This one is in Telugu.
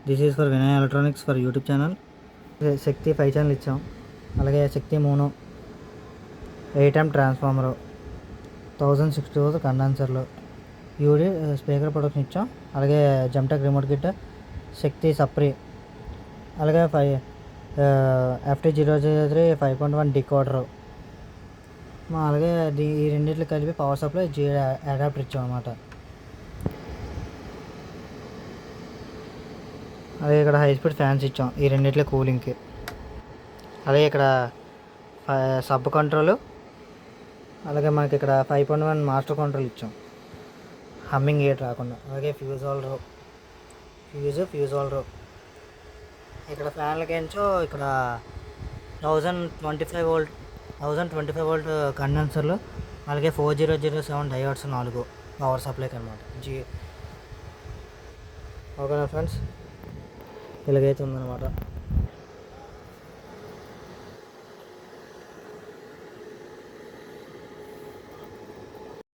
This is for Vinay electronics for YouTube channel. Shakti 5 channel ఇచ్చాం. అలాగే శక్తి 3 8M ట్రాన్స్ఫార్మరు 1060 కండెన్సర్లు యూడి స్పీకర్ ప్రొడక్షన్ ఇచ్చాం. అలాగే జమ్టెక్ రిమోట్ కిట్, శక్తి సప్రీ, అలాగే FT003 5.1 డికోడరు, అలాగే ఈ రెండింటికి కలిపి పవర్ సప్లై అడాప్టర్ ఇచ్చాం అన్నమాట. అలాగే ఇక్కడ హై స్పీడ్ ఫ్యాన్స్ ఇచ్చాం ఈ రెండింటిలో కూలింగ్కి. అలాగే ఇక్కడ సబ్ కంట్రోల్, అలాగే మనకి ఇక్కడ 5.1 మాస్టర్ కంట్రోల్ ఇచ్చాం హమ్మింగ్ ఏట్ రాకుండా. అలాగే ఫ్యూజ్ హోల్డర్ ఇక్కడ ఫ్యాన్లకేంచో ఇక్కడ 1025 వోల్ట్ కండెన్సర్లు, అలాగే 4007 డయోడ్స్ 4 పవర్ సప్లైకి అనమాట. ఓకేనా ఫ్రెండ్స్, ఇలాగైతే ఉందన్నమాట.